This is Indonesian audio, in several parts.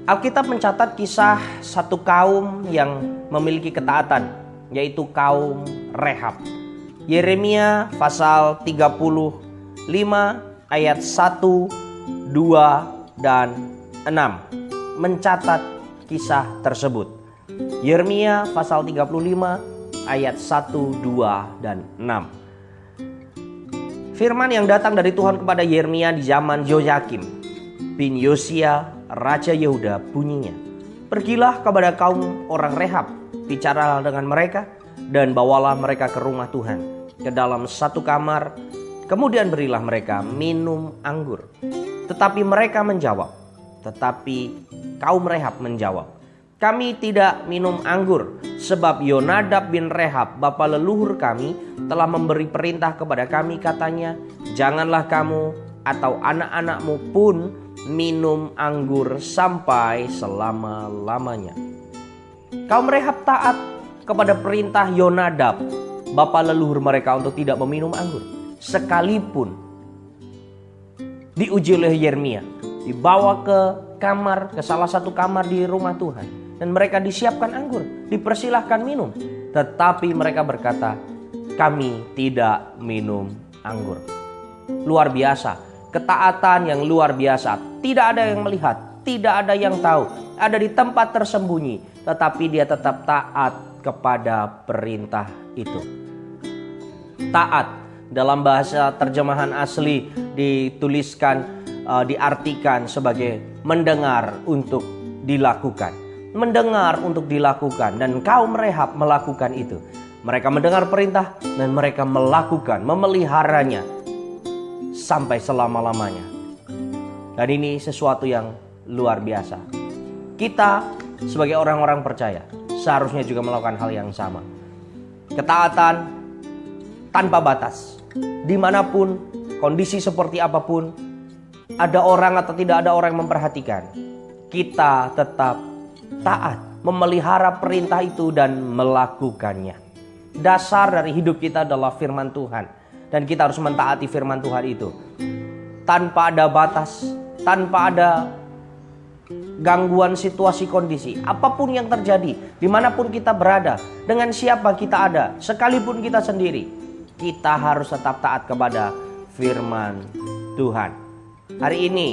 Alkitab mencatat kisah satu kaum yang memiliki ketaatan, yaitu kaum Rehab. Yeremia pasal 35 ayat 1, 2, dan 6 mencatat kisah tersebut. Yeremia pasal 35 ayat 1, 2, dan 6. Firman yang datang dari Tuhan kepada Yeremia di zaman Yoyakim bin Yosia Raja Yehuda bunyinya, "Pergilah kepada kaum orang Rehab, bicaralah dengan mereka, dan bawalah mereka ke rumah Tuhan, ke dalam satu kamar, kemudian berilah mereka minum anggur." Tetapi mereka menjawab, kaum Rehab menjawab, "Kami tidak minum anggur, sebab Yonadab bin Rehab, bapa leluhur kami, telah memberi perintah kepada kami, katanya, janganlah kamu atau anak-anakmu pun minum anggur sampai selama-lamanya." Kaum Rehab taat kepada perintah Yonadab, bapa leluhur mereka, untuk tidak meminum anggur. Sekalipun diuji oleh Yeremia, dibawa ke kamar, ke salah satu kamar di rumah Tuhan, dan mereka disiapkan anggur, dipersilahkan minum, tetapi mereka berkata, "Kami tidak minum anggur." Luar biasa, ketaatan yang luar biasa. Tidak ada yang melihat, tidak ada yang tahu, ada di tempat tersembunyi, tetapi dia tetap taat kepada perintah itu. Taat dalam bahasa terjemahan asli dituliskan, diartikan sebagai mendengar untuk dilakukan. Mendengar untuk dilakukan, dan kaum Rehab melakukan itu. Mereka mendengar perintah dan mereka melakukan, memeliharanya sampai selama-lamanya. Dan ini sesuatu yang luar biasa. Kita sebagai orang-orang percaya seharusnya juga melakukan hal yang sama. Ketaatan tanpa batas. Dimanapun, kondisi seperti apapun, ada orang atau tidak ada orang yang memperhatikan, kita tetap taat, memelihara perintah itu dan melakukannya. Dasar dari hidup kita adalah firman Tuhan, dan kita harus mentaati firman Tuhan itu tanpa ada batas, tanpa ada gangguan situasi kondisi. Apapun yang terjadi, dimanapun kita berada, dengan siapa kita ada, sekalipun kita sendiri, kita harus tetap taat kepada firman Tuhan. Hari ini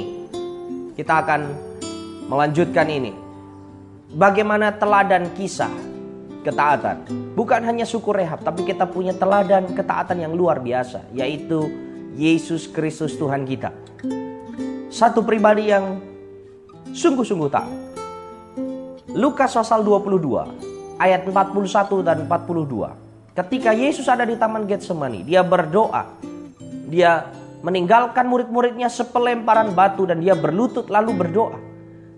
kita akan melanjutkan ini. Bagaimana teladan kisah ketaatan. Bukan hanya suku Rehab, tapi kita punya teladan ketaatan yang luar biasa, yaitu Yesus Kristus Tuhan kita. Satu pribadi yang sungguh-sungguh taat. Lukas pasal 22 ayat 41 dan 42. Ketika Yesus ada di Taman Getsemani, dia berdoa. Dia meninggalkan murid-muridnya sepelemparan batu dan dia berlutut lalu berdoa.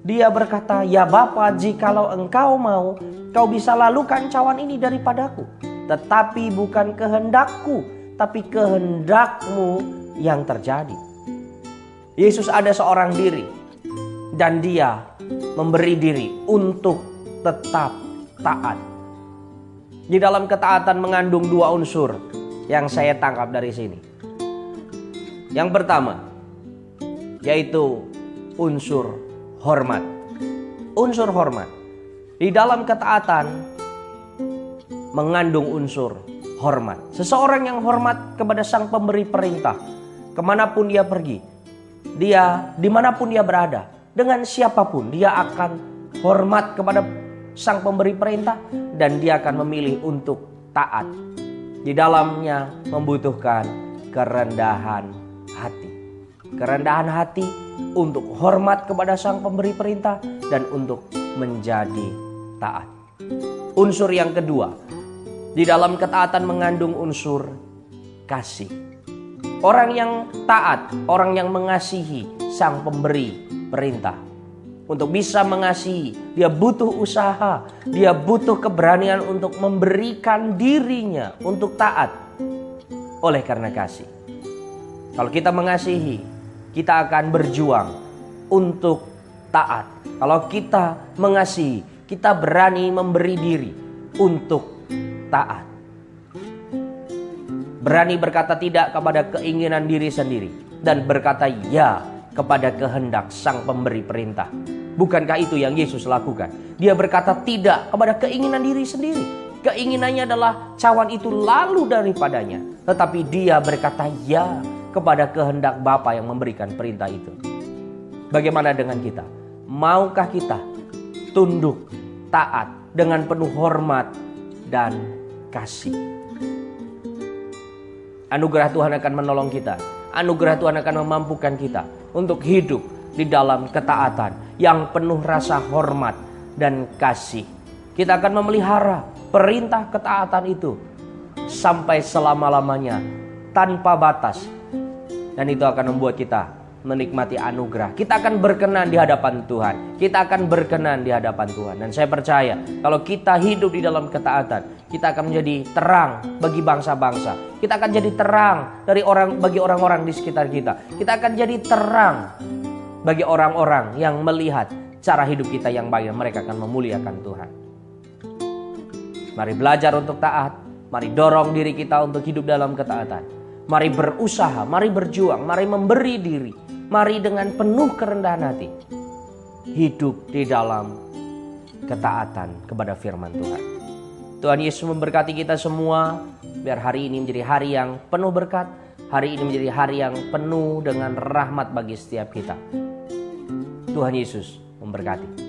Dia berkata, "Ya Bapa, jikalau Engkau mau, Kau bisa lalukan cawan ini daripadaku. Tetapi bukan kehendakku, tapi kehendak-Mu yang terjadi." Yesus ada seorang diri, dan dia memberi diri untuk tetap taat. Di dalam ketaatan mengandung dua unsur yang saya tangkap dari sini. Yang pertama, yaitu unsur hormat. Unsur hormat. Di dalam ketaatan mengandung unsur hormat. Seseorang yang hormat kepada sang pemberi perintah, kemanapun dia pergi, dia dimanapun dia berada, dengan siapapun, dia akan hormat kepada sang pemberi perintah, dan dia akan memilih untuk taat. Di dalamnya membutuhkan kerendahan hati. Kerendahan hati untuk hormat kepada sang pemberi perintah dan untuk menjadi taat. Unsur yang kedua, di dalam ketaatan mengandung unsur kasih. Orang yang taat, orang yang mengasihi sang pemberi perintah. Untuk bisa mengasihi, dia butuh usaha, dia butuh keberanian untuk memberikan dirinya untuk taat oleh karena kasih. Kalau kita mengasihi, kita akan berjuang untuk taat. Kalau kita mengasihi, kita berani memberi diri untuk taat. Berani berkata tidak kepada keinginan diri sendiri dan berkata ya kepada kehendak sang pemberi perintah. Bukankah itu yang Yesus lakukan? Dia berkata tidak kepada keinginan diri sendiri. Keinginannya adalah cawan itu lalu daripadanya. Tetapi dia berkata ya kepada kehendak Bapa yang memberikan perintah itu. Bagaimana dengan kita? Maukah kita tunduk, taat dengan penuh hormat dan kasih? Anugerah Tuhan akan menolong kita. Anugerah Tuhan akan memampukan kita untuk hidup di dalam ketaatan yang penuh rasa hormat dan kasih. Kita akan memelihara perintah ketaatan itu sampai selama-lamanya tanpa batas. Dan itu akan membuat kita menikmati anugerah. Kita akan berkenan di hadapan Tuhan. Kita akan berkenan di hadapan Tuhan. Dan saya percaya kalau kita hidup di dalam ketaatan, kita akan menjadi terang bagi bangsa-bangsa. Kita akan jadi terang bagi orang-orang di sekitar kita. Kita akan jadi terang bagi orang-orang yang melihat cara hidup kita yang baik. Mereka akan memuliakan Tuhan. Mari belajar untuk taat. Mari dorong diri kita untuk hidup dalam ketaatan. Mari berusaha, mari berjuang, mari memberi diri. Mari dengan penuh kerendahan hati hidup di dalam ketaatan kepada firman Tuhan. Tuhan Yesus memberkati kita semua. Biar hari ini menjadi hari yang penuh berkat. Hari ini menjadi hari yang penuh dengan rahmat bagi setiap kita. Tuhan Yesus memberkati.